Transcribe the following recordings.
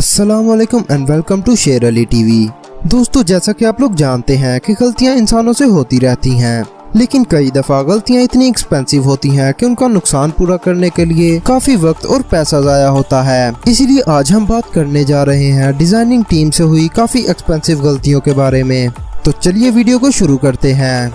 अस्सलाम वालेकुम and welcome to शेर अली टीवी। दोस्तों, जैसा कि आप लोग जानते हैं कि गलतियां इंसानों से होती रहती हैं, लेकिन कई दफ़ा गलतियां इतनी एक्सपेंसिव होती हैं कि उनका नुकसान पूरा करने के लिए काफ़ी वक्त और पैसा ज़ाया होता है। इसीलिए आज हम बात करने जा रहे हैं डिज़ाइनिंग टीम से हुई काफ़ी एक्सपेंसिव गलतियों के बारे में। तो चलिए वीडियो को शुरू करते हैं।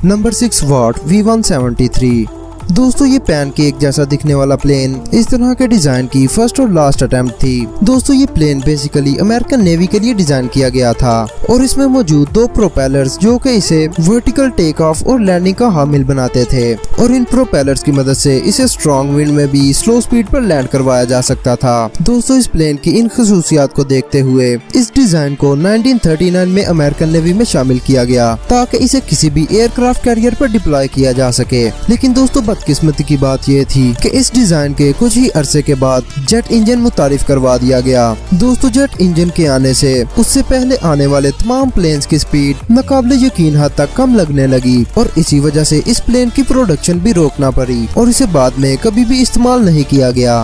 नंबर 6 वाट V173। दोस्तों, ये पैनकेक जैसा दिखने वाला प्लेन इस तरह के डिजाइन की फर्स्ट और लास्ट अटेम्प्ट थी। दोस्तों, ये प्लेन बेसिकली अमेरिकन नेवी के लिए डिजाइन किया गया था और इसमें मौजूद दो प्रोपेलर्स जो कि इसे वर्टिकल टेक ऑफ और लैंडिंग का हामिल बनाते थे, और इन प्रोपेलर्स की मदद से इसे स्ट्रॉन्ग विंड में भी स्लो स्पीड पर लैंड करवाया जा सकता था। दोस्तों, इस प्लेन की इन खसूसियात को देखते हुए इस डिजाइन को 1939 में अमेरिकन नेवी में शामिल किया गया ताकि इसे किसी भी एयरक्राफ्ट कैरियर पर डिप्लॉय किया जा सके। लेकिन दोस्तों, बदकिस्मती की बात यह थी कि इस डिजाइन के कुछ ही अरसे के बाद जेट इंजन मुतारिफ करवा दिया गया। दोस्तों, जेट इंजन के आने से उससे पहले आने वाले तमाम प्लेन्स की स्पीड नाकाबिले यकीन हद तक कम लगने लगी और इसी वजह से इस प्लेन की प्रोडक्शन भी रोकना पड़ी और इसे बाद में कभी भी इस्तेमाल नहीं किया गया।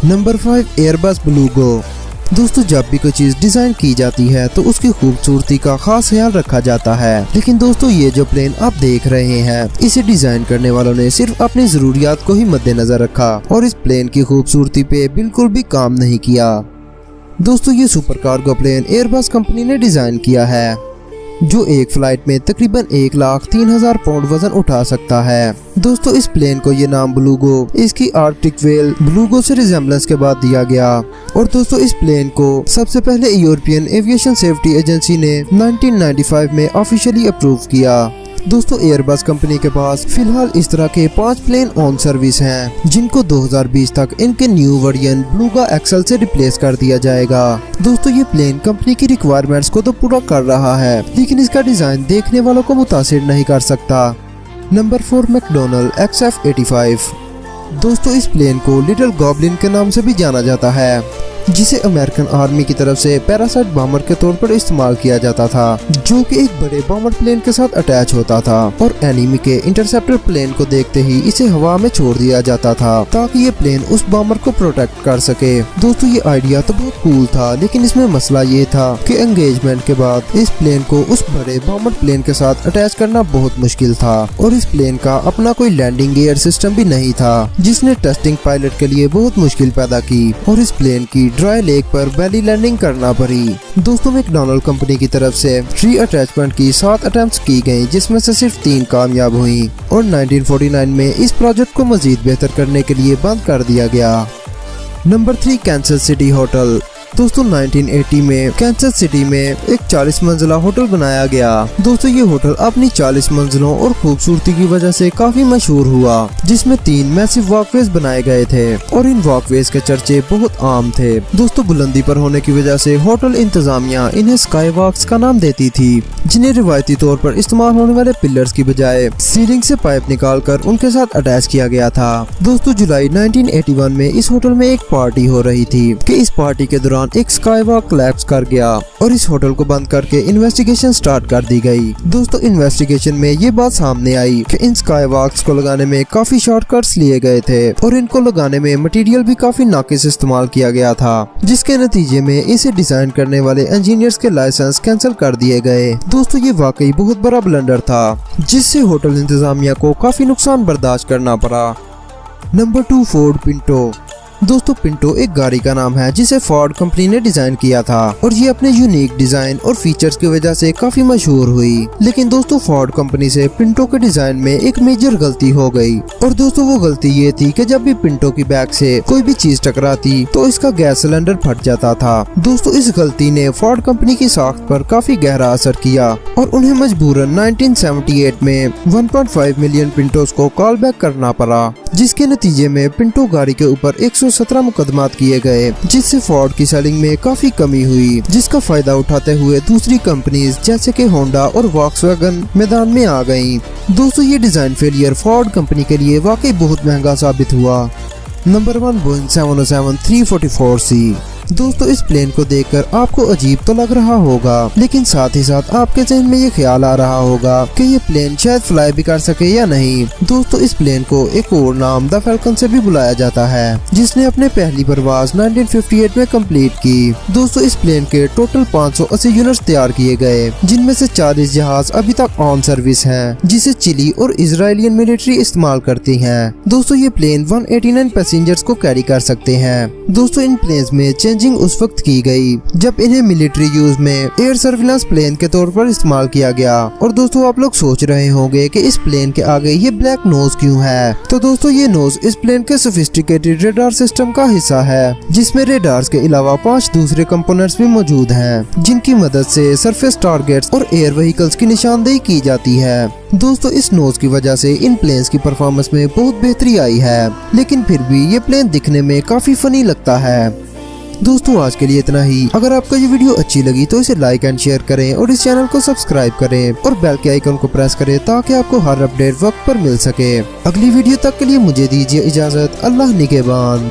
Number 5 Airbus Beluga. दोस्तों, जब भी कोई चीज डिजाइन की जाती है तो उसकी खूबसूरती का खास ख्याल रखा जाता है, लेकिन दोस्तों ये जो प्लेन आप देख रहे हैं इसे डिजाइन करने वालों ने सिर्फ अपनी जरूरियात को ही मद्देनजर रखा और इस प्लेन की खूबसूरती पे बिल्कुल भी काम नहीं किया। दोस्तों, ये super cargo plane Airbus company ने डिजाइन किया है जो एक फ्लाइट में तकरीबन 1,03,000 पाउंड वजन उठा सकता है। दोस्तों, इस प्लेन को ये नाम ब्लूगो इसकी आर्कटिक व्हेल ब्लूगो से रिजेम्बलेंस के बाद दिया गया। और दोस्तों, इस प्लेन को सबसे पहले यूरोपियन एविएशन सेफ्टी एजेंसी ने 1995 में ऑफिशियली अप्रूव किया। दोस्तों, एयरबस कंपनी के पास फिलहाल इस तरह के 5 प्लेन ऑन सर्विस हैं जिनको 2020 तक इनके न्यू वेरिएंट ब्लूगा एक्सेल से रिप्लेस कर दिया जाएगा। दोस्तों, ये प्लेन कंपनी की रिक्वायरमेंट्स को तो पूरा कर रहा है, लेकिन इसका डिजाइन देखने वालों को मुतासिर नहीं कर सकता। Number 4 McDonald XF-85। दोस्तों, इस प्लेन को लिटिल गॉब्लिन के नाम से भी जाना जाता है, जिसे अमेरिकन आर्मी की तरफ से पैरासाइट बॉम्बर के तौर पर इस्तेमाल किया जाता था, जो कि एक बड़े बॉम्बर प्लेन के साथ अटैच होता था और एनिमी के इंटरसेप्टर प्लेन को देखते ही इसे हवा में छोड़ दिया जाता था ताकि ये प्लेन उस बॉम्बर को प्रोटेक्ट कर सके। दोस्तों, ये आइडिया तो बहुत कूल था, लेकिन इसमें मसला ये था कि एंगेजमेंट के बाद इस प्लेन को उस बड़े बॉम्बर प्लेन के साथ अटैच करना बहुत मुश्किल था और इस प्लेन का अपना कोई लैंडिंग गियर सिस्टम भी नहीं था, जिसने टेस्टिंग पायलट के लिए बहुत मुश्किल पैदा की और इस प्लेन की ड्राई लेक पर बेली लैंडिंग करना पड़ी। दोस्तों, मैकडॉनल्ड कंपनी की तरफ से ट्री अटैचमेंट की 7 अटेम्प्ट्स की गई, जिसमें से सिर्फ 3 कामयाब हुई और 1949 में इस प्रोजेक्ट को मजीद बेहतर करने के लिए बंद कर दिया गया। Number 3 Kansas city hotel. दोस्तों, 1980 में कैंसस सिटी में एक 40 मंजिला होटल बनाया गया। दोस्तों, ये होटल अपनी 40 मंजिलों और खूबसूरती की वजह से काफी मशहूर हुआ, जिसमें 3 मैसिव वॉकवेज बनाए गए थे और इन वॉकवेज के चर्चे बहुत आम थे। दोस्तों, बुलंदी पर होने की वजह से होटल इंतजामिया इन्हें स्काई वॉक्स का नाम देती थी, जिन्हें रिवायती तौर पर इस्तेमाल होने वाले पिलर्स की बजाय सीलिंग से पाइप निकालकर उनके साथ अटैच किया गया था। दोस्तों, जुलाई 1981 में इस होटल में एक पार्टी हो रही थी कि इस पार्टी के दौरान एक स्काई वॉक कोलैप्स कर गया और इस होटल को बंद करके इन्वेस्टिगेशन स्टार्ट कर दी गई। दोस्तों, इन्वेस्टिगेशन में ये बात सामने आई कि इन स्काई वॉक्स को लगाने में काफी शॉर्टकट्स लिए गए थे और इनको लगाने में मटेरियल भी काफी नाकिस इस्तेमाल किया गया था, जिसके नतीजे में इसे डिजाइन करने वाले इंजीनियर्स के लाइसेंस कैंसिल कर दिए गए। दोस्तों, ये वाकई बहुत बड़ा ब्लंडर था, जिससे होटल इंतजामिया को काफी नुकसान बर्दाश्त करना पड़ा। Number 2 Ford Pinto. दोस्तों, पिंटो एक गाड़ी का नाम है जिसे फोर्ड कंपनी ने डिजाइन किया था और ये अपने यूनिक डिजाइन और फीचर्स की वजह से काफी मशहूर हुई। लेकिन दोस्तों, फोर्ड कंपनी से पिंटो के डिजाइन में एक मेजर गलती हो गई और दोस्तों, वो गलती ये थी कि जब भी पिंटो की बैक से कोई भी चीज टकराती तो इसका गैस सिलेंडर फट जाता था। दोस्तों, इस गलती ने फोर्ड कंपनी की साख्त पर काफी गहरा असर किया और उन्हें मजबूरन 1978 में 1.5 मिलियन पिंटोस को कॉल बैक करना पड़ा, जिसके नतीजे में पिंटो गाड़ी के ऊपर 117 मुकदमात किए गए, जिससे फोर्ड की सेलिंग में काफी कमी हुई, जिसका फायदा उठाते हुए दूसरी कंपनीज जैसे कि होंडा और वॉक्सवैगन मैदान में आ गईं। दोस्तों, ये डिजाइन फेलियर फोर्ड कंपनी के लिए वाकई बहुत महंगा साबित हुआ। Number 1 Boeing 707-344C। दोस्तों इस प्लेन को देखकर आपको अजीब तो लग रहा होगा, लेकिन साथ ही साथ आपके जहन में ये ख्याल आ रहा होगा कि ये प्लेन शायद फ्लाई भी कर सके या नहीं। दोस्तों इस प्लेन को एक और नाम द फैल्कन से भी बुलाया जाता है, जिसने अपने पहली परवाज 1958 में कंप्लीट की। दोस्तों इस प्लेन के टोटल 580 यूनिट्स तैयार किए गए, जिनमें से 40 जहाज अभी तक ऑन सर्विस हैं, जिसे चिली और इजरायलियन मिलिट्री इस्तेमाल करती हैं। दोस्तों ये प्लेन 189 पैसेंजर्स को कैरी कर सकते हैं। दोस्तों इन प्लेन्स में चेंजिंग उस वक्त की गई जब इन्हें मिलिट्री यूज में एयर सर्विलांस प्लेन के तौर पर इस्तेमाल किया गया। और दोस्तों आप लोग सोच रहे होंगे कि इस प्लेन के आगे ये ब्लैक नोज क्यों है। तो दोस्तों ये नोज इस प्लेन के सोफिस्टिकेटेड रेडार सिस्टम का हिस्सा है, जिसमें रेडार्स के अलावा 5 दूसरे कंपोनेंट्स भी मौजूद हैं, जिनकी मदद से सरफेस टारगेट्स और एयर व्हीकल्स की निशानदेही की जाती है। दोस्तों इस नोज की वजह से इन प्लेन्स की परफॉर्मेंस में बहुत बेहतरी आई है, लेकिन फिर भी ये प्लेन दिखने में काफी फनी लगता है। दोस्तों आज के लिए इतना ही। अगर आपको ये वीडियो अच्छी लगी तो इसे लाइक एंड शेयर करें और इस चैनल को सब्सक्राइब करें और बेल के आइकन को प्रेस करें ताकि आपको हर अपडेट वक्त पर मिल सके। अगली वीडियो तक के लिए मुझे दीजिए इजाजत। अल्लाह निगहबान।